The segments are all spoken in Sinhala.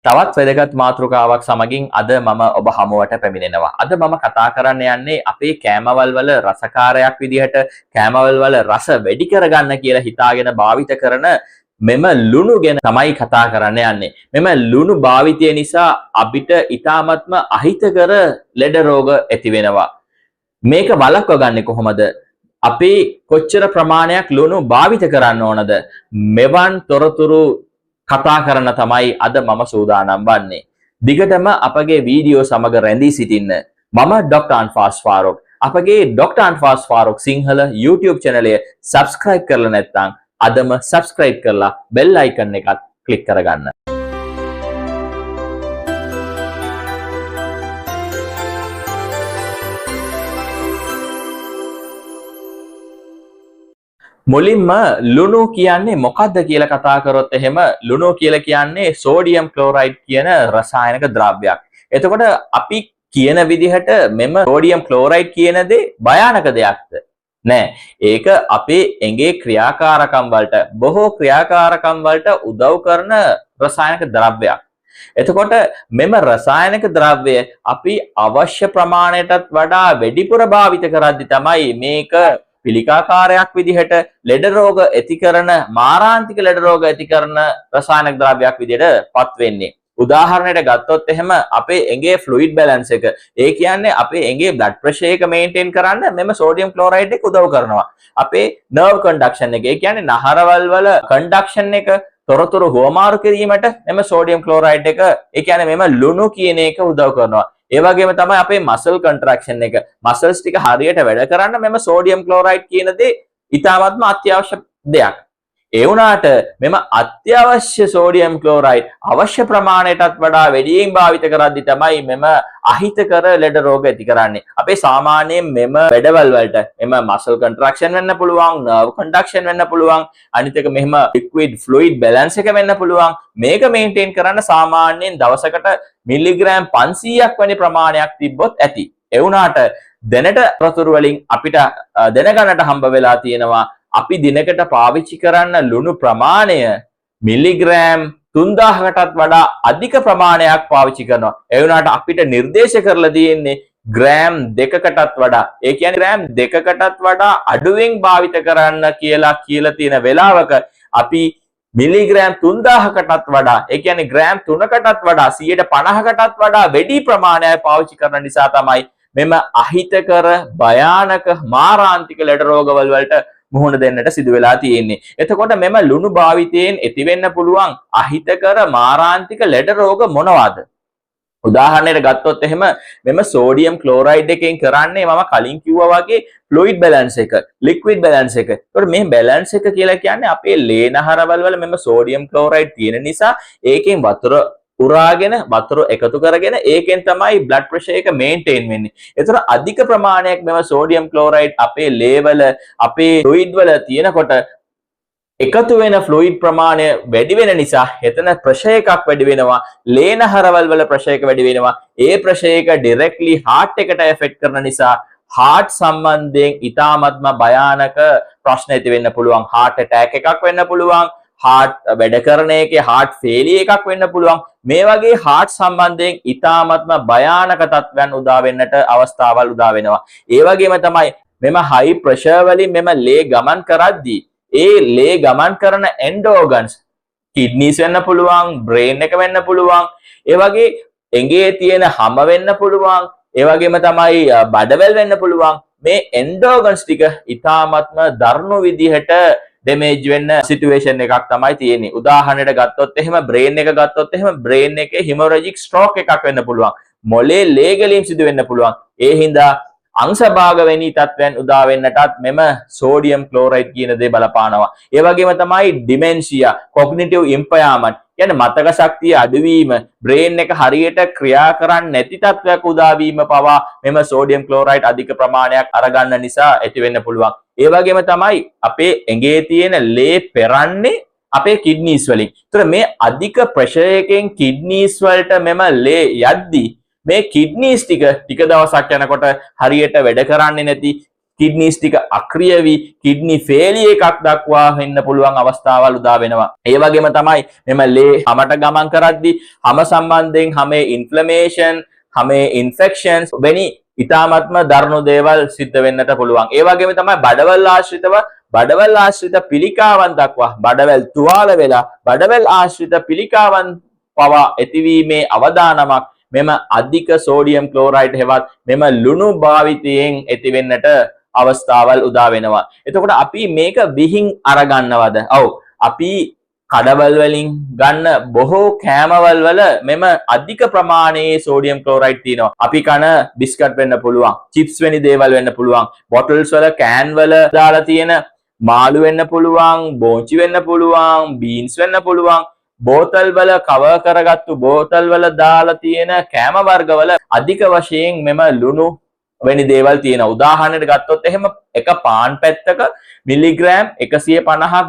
තවත් වැදගත් මාතෘකාවක් සමගින් අද මම ඔබ හමුවට පැමිණෙනවා. අද මම කතා කරන්න යන්නේ අපේ කෑමවල වල රසකාරයක් විදිහට කෑමවල වල රස වැඩි කරගන්න කියලා හිතාගෙන භාවිත කරන මෙම ලුණු ගැන තමයි කතා කරන්න යන්නේ. මෙම ලුණු භාවිතය නිසා අපිට ඊ타මත්ම අහිතකර ලෙඩ රෝග ඇති වෙනවා. මේක වළක්ව ගන්නේ කොහොමද? අපි කොච්චර ප්‍රමාණයක් ලුණු භාවිත කරන්න ඕනද? මෙවන් තොරතුරු කතා කරන තමයි අද මම සූදානම් වන්නේ. දිගටම අපගේ වීඩියෝ සමග රැඳී සිටින්න. මම ඩොක්ටර් අන්ෆාස් ෆාරොක්. අපගේ ඩොක්ටර් අන්ෆාස් ෆාරොක් සිංහල YouTube channel එක subscribe කරලා නැත්නම් අදම subscribe කරලා bell icon එකත් click කරගන්න. මුලින්ම ලුණු කියන්නේ මොකක්ද කියලා කතා කරොත් එහෙම ලුණු කියලා කියන්නේ සෝඩියම් ක්ලෝරයිඩ් කියන රසායනික ද්‍රව්‍යයක්. එතකොට අපි කියන විදිහට මෙම සෝඩියම් ක්ලෝරයිඩ් කියන දේ භයානක දෙයක්ද? නෑ. ඒක අපේ ඇඟේ ක්‍රියාකාරකම් වලට බොහෝ ක්‍රියාකාරකම් වලට උදව් කරන රසායනික ද්‍රව්‍යයක්. එතකොට මෙම රසායනික ද්‍රව්‍ය අපි අවශ්‍ය ප්‍රමාණයටත් වඩා වැඩිපුර භාවිත කරද්දි තමයි මේක පිළිකාකාරයක් විදිහට ලෙඩ රෝග ඇති කරන මාරාන්තික ලෙඩ රෝග ඇති කරන රසායනික ද්‍රව්‍යයක් විදිහට පත් වෙන්නේ. උදාහරණයක් ගත්තොත් එහෙම අපේ ඇඟේ ෆ්ලුයිඩ් බැලන්ස් එක, ඒ කියන්නේ අපේ ඇඟේ බ්ලඩ් ප්‍රෙෂර් එක මේන්ටේන් කරන්න මෙම සෝඩියම් ක්ලෝරයිඩ් එක උදව් කරනවා. අපේ නර්ව් කන්ඩක්ෂන් එක, ඒ කියන්නේ නහරවල් වල කන්ඩක්ෂන් එක තොරතුරු හුවමාරු කිරීමට මෙම සෝඩියම් ක්ලෝරයිඩ් එක, ඒ කියන්නේ මෙම ලුණු කියන එක උදව් කරනවා. ඒ වගේම තමයි අපේ මසල් කන්ට්‍රැක්ෂන් එක, මසල්ස් ටික හරියට වැඩ කරන්න මෙම සෝඩියම් ක්ලෝරයිඩ් කියන දේ ඉතාමත්ම අත්‍යවශ්‍ය දෙයක්. ඒ වුණාට මෙම අත්‍යවශ්‍ය සෝඩියම් ක්ලෝරයිඩ් අවශ්‍ය ප්‍රමාණයටත් වඩා වැඩියෙන් භාවිත කරද්දී තමයි මෙම අහිතකර ලෙඩ රෝග ඇති කරන්නේ. අපේ සාමාන්‍යයෙන් මෙම වැඩවල වලට මෙම මසල් කන්ට්‍රැක්ෂන් වෙන්න පුළුවන්, නර්ව් කන්ඩක්ෂන් වෙන්න පුළුවන්, අනිත් එක මෙහෙම ලික්විඩ් ෆ්ලුයිඩ් බැලන්ස් එක වෙන්න පුළුවන්. මේක මේන්ටේන් කරන්න සාමාන්‍යයෙන් දවසකට මිලිග්‍රෑම් 500ක් වැනි ප්‍රමාණයක් තිබ්බොත් ඇති. ඒ වුණාට දැනට ප්‍රතුරු වලින් අපිට දැනගන්නට හම්බ වෙලා තියෙනවා අපි දිනකට පාවිච්චි කරන්න ලුණු ප්‍රමාණය මිලිග්‍රෑම් 3000කටත් වඩා අධික ප්‍රමාණයක් පාවිච්චි කරනවා. ඒ වුණාට අපිට නිර්දේශ කරලා තියෙන්නේ ග්‍රෑම් 2කටත් වඩා, ඒ කියන්නේ ග්‍රෑම් 2කටත් වඩා අඩුවෙන් භාවිත කරන්න කියලා තියෙන වෙලාවක අපි මිලිග්‍රෑම් 3000කටත් වඩා, ඒ කියන්නේ ග්‍රෑම් 3කටත් වඩා 150කටත් වඩා වැඩි ප්‍රමාණයක් පාවිච්චි කරන නිසා තමයි මෙම අහිතකර භයානක මාරාන්තික ලෙඩ රෝගවල වලට මුහුණ දෙන්නට සිදු වෙලා තියෙන්නේ. එතකොට මෙම ලුණු භාවිතයෙන් ඇති වෙන්න පුළුවන් අහිතකර මාරාන්තික ලෙඩ රෝග මොනවාද? උදාහරණයක් ගත්තොත් එහෙම මෙම සෝඩියම් ක්ලෝරයිඩ් එකෙන් කරන්නේ මම කලින් කිව්වා වගේ ෆ්ලුයිඩ් බැලන්ස් එක, ලික්විඩ් බැලන්ස් එක. ඒකට මේ බැලන්ස් එක කියලා කියන්නේ අපේ ලේ නහරවල වල මෙම සෝඩියම් ක්ලෝරයිඩ් තියෙන නිසා ඒකෙන් වතුර උරාගෙන වතුර එකතු කරගෙන ඒකෙන් තමයි බ්ලඩ් ප්‍රෙෂර් එක මේන්ටේන් වෙන්නේ. ඒතර අධික ප්‍රමාණයක් මෙව සෝඩියම් ක්ලෝරයිඩ් අපේ ලේ වල අපේ ෆ්ලුයිඩ් වල තියෙනකොට එකතු වෙන ෆ්ලුයිඩ් ප්‍රමාණය වැඩි වෙන නිසා එතන ප්‍රෙෂර් එකක් වැඩි වෙනවා. ලේ නහරවල් වල ප්‍රෙෂර් එක වැඩි වෙනවා. ඒ ප්‍රෙෂර් එක ඩිරෙක්ට්ලි heart එකට එෆෙක්ට් කරන නිසා heart සම්බන්ධයෙන් ඉතාමත්ම භයානක ප්‍රශ්න ඇති වෙන්න පුළුවන්. heart attack එකක් වෙන්න පුළුවන්. heart වැඩ කරන එකේ heart failure එකක් වෙන්න පුළුවන්. මේ වගේ heart සම්බන්ධයෙන් ඉතාමත්ම භයානක තත්ත්වයන් උදා වෙන්නට අවස්ථාවල් උදා වෙනවා. ඒ වගේම තමයි මෙම high pressure වලින් මෙම ලේ ගමන් කරද්දී ඒ ලේ ගමන් කරන end organs kidneys වෙන්න පුළුවන්, brain එක වෙන්න පුළුවන්, ඒ වගේ ඇඟේ තියෙන හැම වෙන්න පුළුවන්, ඒ වගේම තමයි බඩවැල් වෙන්න පුළුවන්. මේ end organs ටික ඉතාමත්ම දරුණු විදිහට ඩැමේජ් වෙන්න සිටුේෂන් එකක් තමයි තියෙන්නේ. උදාහරණයක් ගත්තොත් එහෙම බ්‍රේන් එක ගත්තොත් එහෙම බ්‍රේන් එකේ හිමොරැජික් ස්ට්‍රෝක් එකක් වෙන්න පුළුවන්. මොලේ ලේ ගැලීම් සිදු වෙන්න පුළුවන්. ඒ හින්දා අංශභාග වැනි තත්ත්වයන් උදා වෙන්නටත් මෙම සෝඩියම් ක්ලෝරයිඩ් කියන දේ බලපානවා. ඒ වගේම තමයි ඩිමෙන්ෂියා, කොග්නිටිව් ඉම්පයර්මන්ට්, කියන්නේ මතක ශක්තිය අඩුවීම, බ්‍රේන් එක හරියට ක්‍රියා කරන්නේ නැති තත්ත්වයක් උදා වීම පවා මෙම සෝඩියම් ක්ලෝරයිඩ් අධික ප්‍රමාණයක් අරගන්න නිසා ඇති වෙන්න පුළුවන්. ඒ වගේම තමයි අපේ ඇඟේ තියෙන ලේ පෙරන්නේ අපේ කිඩ්නීස් වලින්. ඒතර මේ අධික ප්‍රෙෂර් එකෙන් කිඩ්නීස් වලට මෙම ලේ යද්දී මේ කිඩ්නීස් ටික දවසක් යනකොට හරියට වැඩ කරන්නේ නැති කිඩ්නිස් ටික අක්‍රිය වී කිඩ්නි ෆේලියර් එකක් දක්වා වෙන්න පුළුවන් අවස්ථාවල් උදා වෙනවා. ඒ වගේම තමයි මෙම ලේ හැමට ගමන් කරද්දී හැම සම්බන්ධයෙන් හැමේ ඉන්ෆ්ලමේෂන්, හැමේ ඉන්ෆෙක්ෂන්ස් වෙනි ඊ타ත්ම දරුණු දේවල් සිද්ධ වෙන්නට පුළුවන්. ඒ වගේම තමයි බඩවැල් ආශ්‍රිත පිළිකාවන් දක්වා බඩවැල් තුවාල වෙලා බඩවැල් ආශ්‍රිත පිළිකාවන් පවා ඇතිවීමේ අවදානමක් මෙම අධික සෝඩියම් ක්ලෝරයිඩ් හෙවත් මෙම ලුණු භාවිතයෙන් ඇතිවෙන්නට අවස්ථාවල් උදා වෙනවා. එතකොට අපි මේක විහිං අරගන්නවද? ඔව්. අපි කඩවල් වලින් ගන්න බොහෝ කෑමවල වල මෙම අධික ප්‍රමාණයේ සෝඩියම් ක්ලෝරයිඩ් තියෙනවා. අපි කන බිස්කට් වෙන්න පුළුවන්, චිප්ස් වැනි දේවල් වෙන්න පුළුවන්, බොටල්ස් වල කෑන් වල දාලා තියෙන මාළු වෙන්න පුළුවන්, බෝංචි වෙන්න පුළුවන්, බීන්ස් වෙන්න පුළුවන්. බෝතල් වල කවර් කරගත්තු බෝතල් වල දාලා තියෙන කෑම වර්ග වල අධික වශයෙන් මෙම ලුණු වැනි දේවල් තියෙනවා. උදාහරණයක් ගත්තොත් එහෙම එක පාන් පැත්තක මිලිග්‍රෑම් 150ක්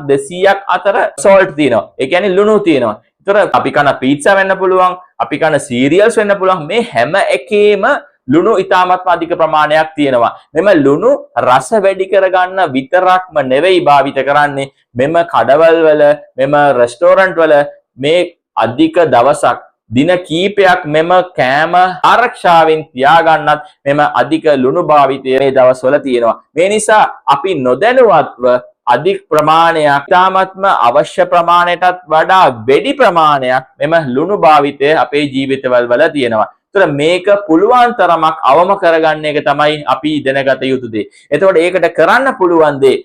200ක් අතර සෝල්ට් තියෙනවා. ඒ කියන්නේ ලුණු තියෙනවා. ඒතර අපි කන පීට්සා වෙන්න පුළුවන්, අපි කන සීරියල්ස් වෙන්න පුළුවන්. මේ හැම එකේම ලුණු ඉතාමත්ම අධික ප්‍රමාණයක් තියෙනවා. මෙම ලුණු රස වැඩි කරගන්න විතරක්ම නෙවෙයි භාවිත කරන්නේ. මෙම කඩවල් වල, මෙම රෙස්ටෝරන්ට් වල මේ අධික දවසක් දින කීපයක් මෙම කෑම ආරක්ෂාවෙන් තියාගන්නත් මෙම අධික ලුණු භාවිතය මේ දවස්වල තියෙනවා. මේ නිසා අපි නොදැනුවත්ව අධික ප්‍රමාණයක් ඉතාමත්ම අවශ්‍ය ප්‍රමාණයටත් වඩා වැඩි ප්‍රමාණයක් මෙම ලුණු භාවිතය අපේ ජීවිතවල වල තියෙනවා. ඒතර මේක පුළුවන් තරමක් අවම කරගන්න එක තමයි අපි දැනගත යුතු දේ. එතකොට ඒකට කරන්න පුළුවන් දේ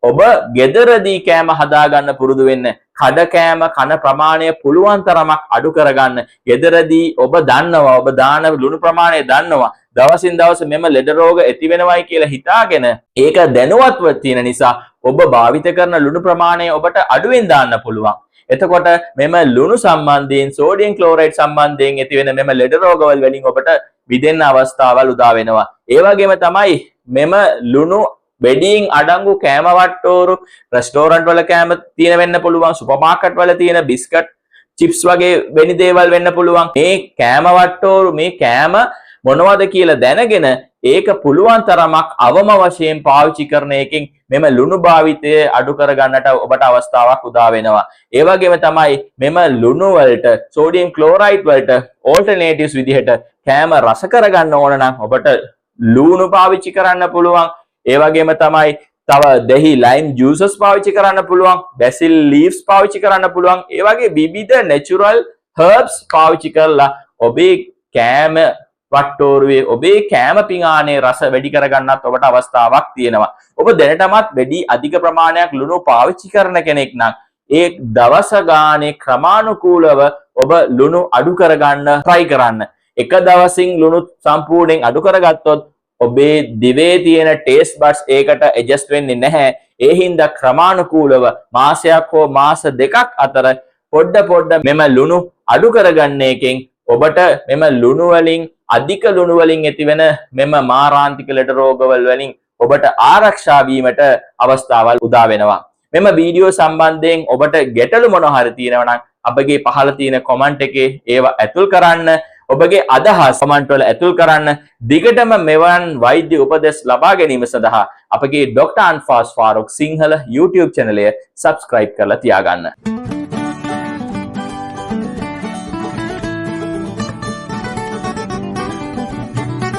ඔබ ගෙදරදී කෑම හදාගන්න පුරුදු වෙන්න. කඩ කෑම කන ප්‍රමාණය පුළුවන් තරමක් අඩු කරගන්න. ගෙදරදී ඔබ දන්නවා, ඔබ දාන ලුණු ප්‍රමාණය දන්නවා. දවසින් දවස මෙම ලෙඩ රෝග ඇති වෙනවයි කියලා හිතාගෙන ඒක දැනුවත්ව තියෙන නිසා ඔබ භාවිත කරන ලුණු ප්‍රමාණය ඔබට අඩුවෙන් දාන්න පුළුවන්. එතකොට මෙම ලුණු සම්බන්ධයෙන් සෝඩියම් ක්ලෝරයිඩ් සම්බන්ධයෙන් ඇති වෙන මෙම ලෙඩ රෝගවල වලින් ඔබට මිදෙන්න අවස්ථාවල් උදා වෙනවා. ඒ වගේම තමයි මෙම ලුණු වෙඩින් අඩංගු කෑම වට්ටෝරු රෙස්ටෝරන්ට් වල කෑම තියෙන වෙන්න පුළුවන්, සුපර් මාකට් වල තියෙන බිස්කට්, චිප්ස් වගේ වෙනි දේවල් වෙන්න පුළුවන්. මේ කෑම වට්ටෝරු මේ කෑම මොනවද කියලා දැනගෙන ඒක පුළුවන් තරමක් අවම වශයෙන් පාවිච්චි කරන එකෙන් මෙම ලුණු භාවිතය අඩු කරගන්නට ඔබට අවස්ථාවක් උදා වෙනවා. ඒ වගේම තමයි මෙම ලුණු වලට සෝඩියම් ක්ලෝරයිඩ් වලට ඕල්ටර්නේටිව්ස් විදිහට කෑම රස කරගන්න ඕන නම් ඔබට ලුණු පාවිච්චි කරන්න පුළුවන්. ඒ වගේම තමයි තව දහි ලයිම් ජූසස් පාවිච්චි කරන්න පුළුවන්, බැසිල් ලීව්ස් පාවිච්චි කරන්න පුළුවන්. ඒ වගේ විවිධ නැචරල් හර්බ්ස් පාවිච්චි කරලා ඔබේ කෑම වට්ටෝරුවේ ඔබේ කෑම පිඟානේ රස වැඩි කරගන්නත් ඔබට අවස්ථාවක් තියෙනවා. ඔබ දැනටමත් වැඩි අධික ප්‍රමාණයක් ලුණු පාවිච්චි කරන කෙනෙක් නම් ඒ දවස ගානේ ක්‍රමානුකූලව ඔබ ලුණු අඩු කරගන්න try කරන්න. එක දවසින් ලුණු සම්පූර්ණයෙන් අඩු කරගත්තොත් ඔබේ දිවේ තියෙන ටේස්ට් බඩ්ස් ඒකට ඇඩ්ජස්ට් වෙන්නේ නැහැ. ඒ හින්දා ක්‍රමානුකූලව මාසයක් හෝ මාස දෙකක් අතර පොඩ මෙම ලුණු අඩු කරගන්න එකෙන් ඔබට මෙම ලුණු වලින් අධික ලුණු වලින් ඇතිවෙන මෙම මාරාන්තික ලෙඩ රෝගවල වලින් ඔබට ආරක්ෂා වීමට අවස්ථාවල් උදා වෙනවා. මෙම වීඩියෝ සම්බන්ධයෙන් ඔබට ගැටලු මොනවා හරි තියෙනවා නම් අපගේ පහළ තියෙන කමෙන්ට් එකේ ඒවා ඇතුල් කරන්න. ඔබගේ අදහස් කමෙන්ට් වල ඇතුල් කරන්න. දිගටම මෙවන් වෛද්‍ය උපදෙස් ලබා ගැනීම සඳහා අපගේ doctor Anfas Farook Sinhala YouTube channel එක subscribe කරලා තියාගන්න.